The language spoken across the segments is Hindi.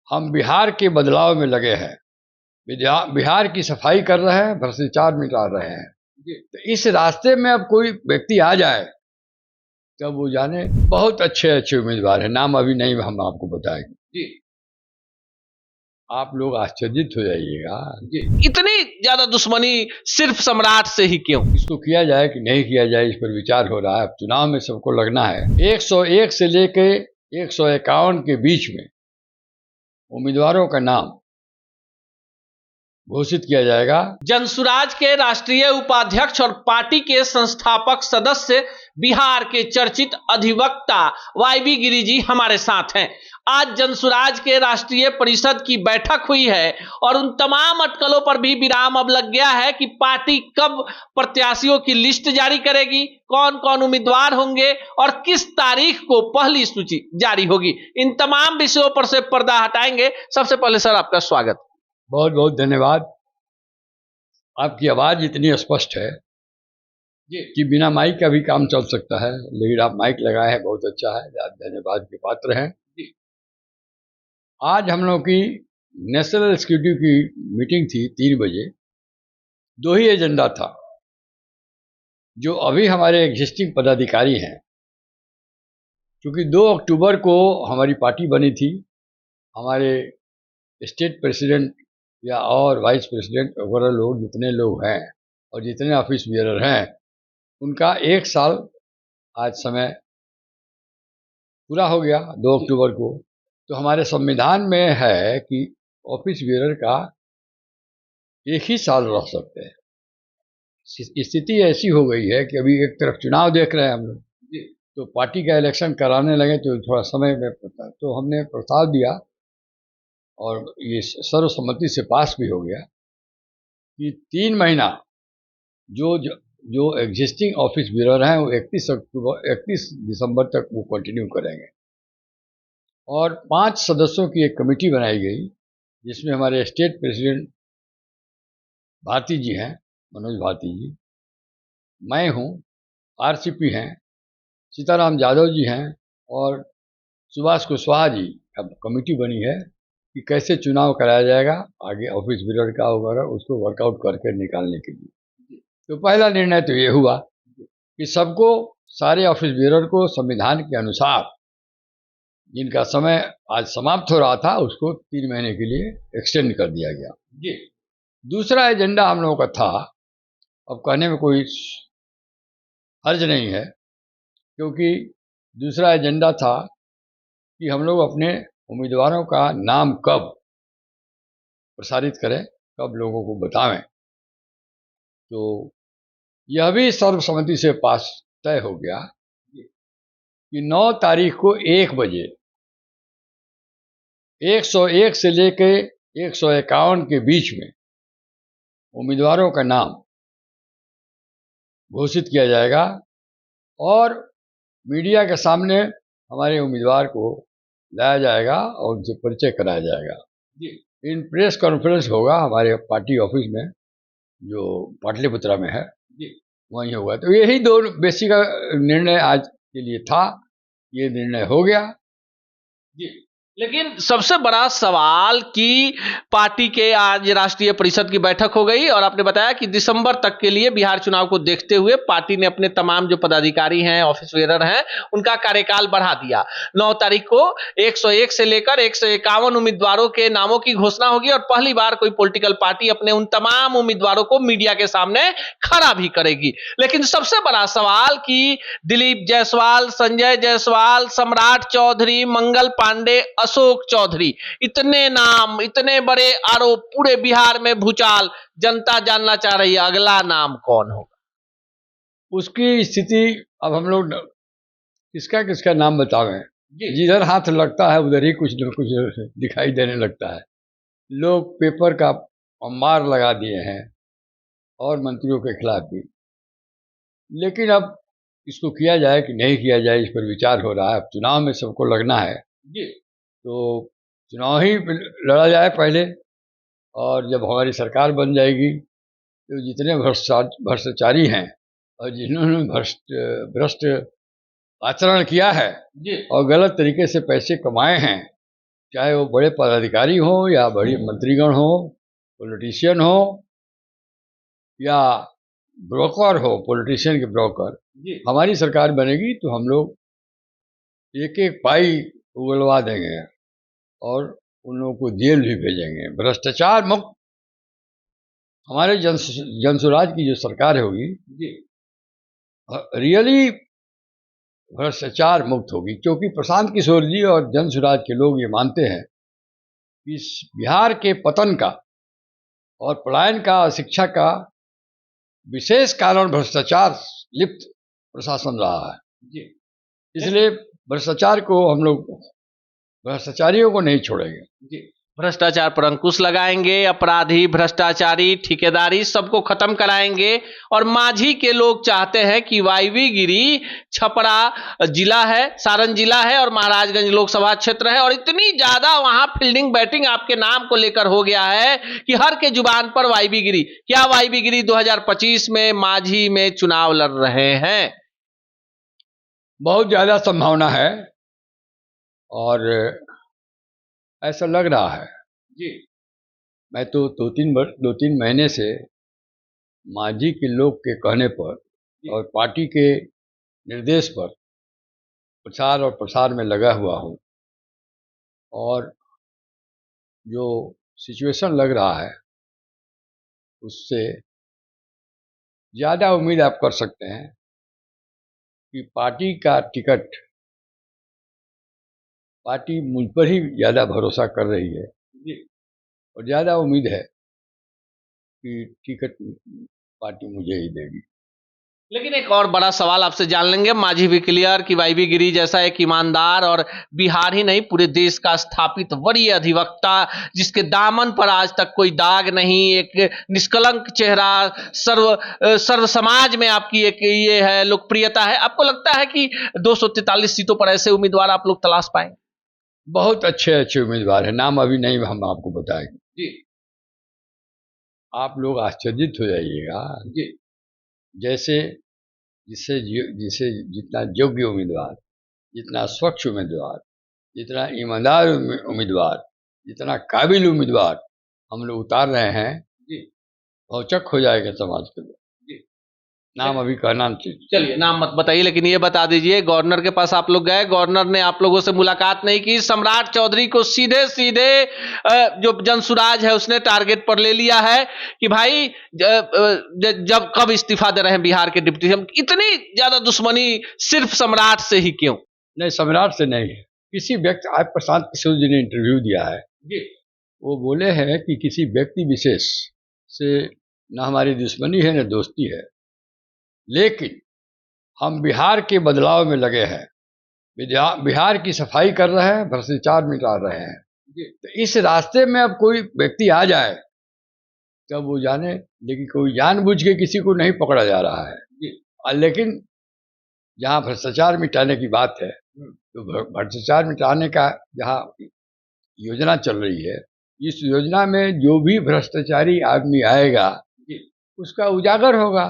हम बिहार के बदलाव में लगे हैं, बिहार की सफाई कर रहे हैं, भ्रष्टाचार मिटा रहे हैं। तो इस रास्ते में अब कोई व्यक्ति आ जाए तब वो जाने, बहुत अच्छे अच्छे उम्मीदवार हैं, नाम अभी नहीं हम आपको बताएंगे जी, आप लोग आश्चर्यित हो जाइएगा जी। इतनी ज्यादा दुश्मनी सिर्फ सम्राट से ही क्यों? इसको किया जाए कि नहीं किया जाए, इस पर विचार हो रहा है। अब चुनाव में सबको लगना है। 101 से लेके 151 के बीच में उम्मीदवारों का नाम घोषित किया जाएगा। जनसुराज के राष्ट्रीय उपाध्यक्ष और पार्टी के संस्थापक सदस्य, बिहार के चर्चित अधिवक्ता वाईबी गिरी जी हमारे साथ हैं। आज जनसुराज के राष्ट्रीय परिषद की बैठक हुई है और उन तमाम अटकलों पर भी विराम अब लग गया है कि पार्टी कब प्रत्याशियों की लिस्ट जारी करेगी, कौन कौन उम्मीदवार होंगे और किस तारीख को पहली सूची जारी होगी। इन तमाम विषयों पर से पर्दा हटाएंगे। सबसे पहले सर आपका स्वागत। बहुत बहुत धन्यवाद। आपकी आवाज इतनी स्पष्ट है कि बिना माइक का भी काम चल सकता है, लेकिन आप माइक लगाए हैं, बहुत अच्छा है, आप धन्यवाद के पात्र हैं। आज हम लोग की नेशनल एग्जीक्यूटिव की मीटिंग थी 3 बजे। 2 ही एजेंडा था। जो अभी हमारे एग्जिस्टिंग पदाधिकारी हैं, क्योंकि 2 अक्टूबर को हमारी पार्टी बनी थी, हमारे स्टेट प्रेसिडेंट या और वाइस प्रेसिडेंट वगैरह लोग जितने लोग हैं और जितने ऑफिस बियरर हैं, उनका 1 साल आज समय पूरा हो गया 2 अक्टूबर को। तो हमारे संविधान में है कि ऑफिस बियरर का 1 ही साल रह सकते हैं। स्थिति ऐसी हो गई है कि अभी एक तरफ चुनाव देख रहे हैं हम लोग, तो पार्टी का इलेक्शन कराने लगे तो थोड़ा समय में पड़ता, तो हमने प्रस्ताव दिया और ये सर्वसम्मति से पास भी हो गया कि 3 महीना जो एग्जिस्टिंग ऑफिस बियरर हैं वो 31 दिसंबर तक वो कंटिन्यू करेंगे। और 5 सदस्यों की एक कमेटी बनाई गई, जिसमें हमारे स्टेट प्रेसिडेंट भारती जी हैं, मनोज भारती जी, मैं हूँ, आरसीपी हैं, सीताराम यादव जी हैं और सुभाष कुशवाहा जी। अब कमेटी बनी है कि कैसे चुनाव कराया जाएगा आगे ऑफिस बियरर का वगैरह, उसको वर्कआउट करके निकालने के लिए। तो पहला निर्णय तो ये हुआ कि सबको, सारे ऑफिस बियरर को संविधान के अनुसार जिनका समय आज समाप्त हो रहा था उसको 3 महीने के लिए एक्सटेंड कर दिया गया जी। दूसरा एजेंडा हम लोगों का था, अब कहने में कोई हर्ज नहीं है, क्योंकि दूसरा एजेंडा था कि हम लोग अपने उम्मीदवारों का नाम कब प्रसारित करें, कब लोगों को बतावें। तो यह भी सर्वसम्मति से पास तय हो गया कि 9 तारीख को 1 बजे 101 से लेके 151 के बीच में उम्मीदवारों का नाम घोषित किया जाएगा और मीडिया के सामने हमारे उम्मीदवार को लाया जाएगा और उनसे परिचय कराया जाएगा। इन प्रेस कॉन्फ्रेंस होगा हमारे पार्टी ऑफिस में, जो पाटलिपुत्रा में है, वहीं होगा। तो यही 2 बेसिक निर्णय आज के लिए था, ये निर्णय हो गया जी। लेकिन सबसे बड़ा सवाल कि पार्टी के आज राष्ट्रीय परिषद की बैठक हो गई और आपने बताया कि दिसंबर तक के लिए बिहार चुनाव को देखते हुए पार्टी ने अपने तमाम जो पदाधिकारी हैं, ऑफिस बेरर हैं, उनका कार्यकाल बढ़ा दिया। 9 तारीख को 101 से लेकर 151 उम्मीदवारों के नामों की घोषणा होगी और पहली बार कोई पॉलिटिकल पार्टी अपने उन तमाम उम्मीदवारों को मीडिया के सामने खड़ा भी करेगी। लेकिन सबसे बड़ा सवाल कि दिलीप जायसवाल, संजय जायसवाल, सम्राट चौधरी, मंगल पांडे, अशोक चौधरी, इतने नाम, इतने बड़े आरोप, पूरे बिहार में भूचाल। जनता जानना चाह रही है अगला नाम कौन होगा। उसकी स्थिति अब हम लोग किसका किसका नाम बतावें, जिधर हाथ लगता है उधर ही कुछ न कुछ दिखाई देने लगता है। लोग पेपर का मार लगा दिए हैं और मंत्रियों के खिलाफ भी, लेकिन अब इसको किया जाए कि नहीं किया जाए, इस पर विचार हो रहा है। अब चुनाव में सबको लगना है तो चुनाव ही लड़ा जाए पहले, और जब हमारी सरकार बन जाएगी तो जितने भ्रष्टाचारी हैं और जिन्होंने भ्रष्ट आचरण किया है और गलत तरीके से पैसे कमाए हैं, चाहे वो बड़े पदाधिकारी हो या बड़ी मंत्रीगण हो, पॉलिटिशियन हो या ब्रोकर हो, पॉलिटिशियन के ब्रोकर, हमारी सरकार बनेगी तो हम लोग एक एक पाई उगलवा देंगे और उन लोगों को जेल भी भेजेंगे। भ्रष्टाचार मुक्त हमारे जनसुराज की जो सरकार होगी रियली भ्रष्टाचार मुक्त होगी, क्योंकि प्रशांत किशोर जी और जनसुराज के लोग ये मानते हैं कि इस बिहार के पतन का और पलायन का, शिक्षा का विशेष कारण भ्रष्टाचार लिप्त प्रशासन रहा है। इसलिए भ्रष्टाचार को हम लोग भ्रष्टाचारियों को नहीं छोड़ेंगे। भ्रष्टाचार पर अंकुश लगाएंगे, अपराधी, भ्रष्टाचारी, ठेकेदारी सबको खत्म कराएंगे। और मांझी के लोग चाहते हैं कि वायवी गिरी छपरा जिला है, सारण जिला है और महाराजगंज लोकसभा क्षेत्र है और इतनी ज्यादा वहां फील्डिंग बैटिंग आपके नाम को लेकर हो गया है कि हर के जुबान पर वायवी गिरी। क्या वायवी गिरी 2025 में मांझी में चुनाव लड़ रहे हैं? बहुत ज्यादा संभावना है और ऐसा लग रहा है जी। मैं तो दो तीन महीने से मांझी के लोग के कहने पर और पार्टी के निर्देश पर प्रचार और प्रसार में लगा हुआ हूँ और जो सिचुएशन लग रहा है उससे ज़्यादा उम्मीद आप कर सकते हैं कि पार्टी का टिकट, पार्टी मुझ पर ही ज़्यादा भरोसा कर रही है और ज़्यादा उम्मीद है कि टिकट पार्टी मुझे ही देगी। लेकिन एक और बड़ा सवाल आपसे जान लेंगे, मांझी भी क्लियर कि वायवी गिरी जैसा एक ईमानदार और बिहार ही नहीं पूरे देश का स्थापित बड़ी अधिवक्ता जिसके दामन पर आज तक कोई दाग नहीं, एक निष्कलंक चेहरा, सर्व समाज में आपकी एक ये है लोकप्रियता है, आपको लगता है कि 243 सीटों पर ऐसे उम्मीदवार आप लोग तलाश पाएंगे? बहुत अच्छे अच्छे उम्मीदवार हैं, नाम अभी नहीं हम आपको बताएंगे जी, आप लोग आश्चर्यित हो जाइएगा जी। जैसे जिसे जितना योग्य उम्मीदवार, जितना स्वच्छ उम्मीदवार, जितना ईमानदार उम्मीदवार, जितना काबिल उम्मीदवार हम लोग उतार रहे हैं जी, औचक हो जाएगा समाज के लोग। नाम अभी कहना नहीं, चलिए नाम मत बताइए, लेकिन ये बता दीजिए गवर्नर के पास आप लोग गए, गवर्नर ने आप लोगों से मुलाकात नहीं की, सम्राट चौधरी को सीधे सीधे जो जनसुराज है उसने टारगेट पर ले लिया है कि भाई जब कब इस्तीफा दे रहे हैं बिहार के डिप्टी, हम इतनी ज्यादा दुश्मनी सिर्फ सम्राट से ही क्यों? नहीं, सम्राट से नहीं है, किसी व्यक्ति, आज प्रशांत किशोर जी ने इंटरव्यू दिया है जी, वो बोले हैं कि किसी व्यक्ति विशेष से न हमारी दुश्मनी है न दोस्ती है, लेकिन हम बिहार के बदलाव में लगे हैं, बिहार की सफाई कर रहे हैं, भ्रष्टाचार मिटा रहे हैं। तो इस रास्ते में अब कोई व्यक्ति आ जाए तब वो जाने, लेकिन कोई जानबूझ के किसी को नहीं पकड़ा जा रहा है। लेकिन जहाँ भ्रष्टाचार मिटाने की बात है तो भ्रष्टाचार मिटाने का जहाँ योजना चल रही है, इस योजना में जो भी भ्रष्टाचारी आदमी आएगा उसका उजागर होगा,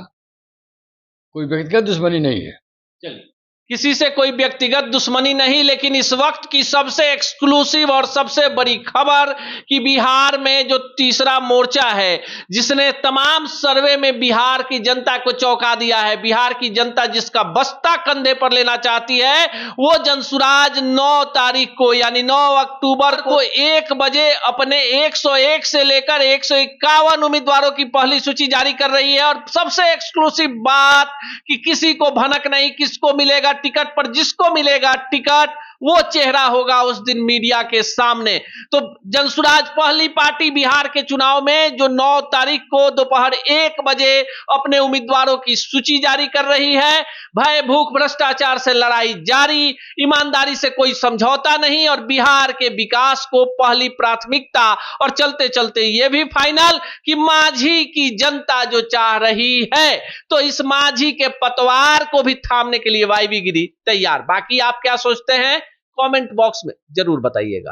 कोई व्यक्तिगत दुश्मनी नहीं है। चलिए, किसी से कोई व्यक्तिगत दुश्मनी नहीं, लेकिन इस वक्त की सबसे एक्सक्लूसिव और सबसे बड़ी खबर कि बिहार में जो तीसरा मोर्चा है जिसने तमाम सर्वे में बिहार की जनता को चौंका दिया है, बिहार की जनता जिसका बस्ता कंधे पर लेना चाहती है, वो जनसुराज 9 तारीख को यानी 9 अक्टूबर को 1 बजे अपने 101 से लेकर 151 उम्मीदवारों की पहली सूची जारी कर रही है। और सबसे एक्सक्लूसिव बात कि किसी को भनक नहीं, किसको मिलेगा टिकट, पर जिसको मिलेगा टिकट वो चेहरा होगा उस दिन मीडिया के सामने। तो जनसुराज पहली पार्टी बिहार के चुनाव में जो 9 तारीख को दोपहर 1 बजे अपने उम्मीदवारों की सूची जारी कर रही है। भय भूख भ्रष्टाचार से लड़ाई जारी, ईमानदारी से कोई समझौता नहीं और बिहार के विकास को पहली प्राथमिकता। और चलते चलते यह भी फाइनल कि मांझी की जनता जो चाह रही है, तो इस मांझी के पतवार को भी थामने के लिए वायवी गिरी तैयार। बाकी आप क्या सोचते हैं कमेंट बॉक्स में जरूर बताइएगा।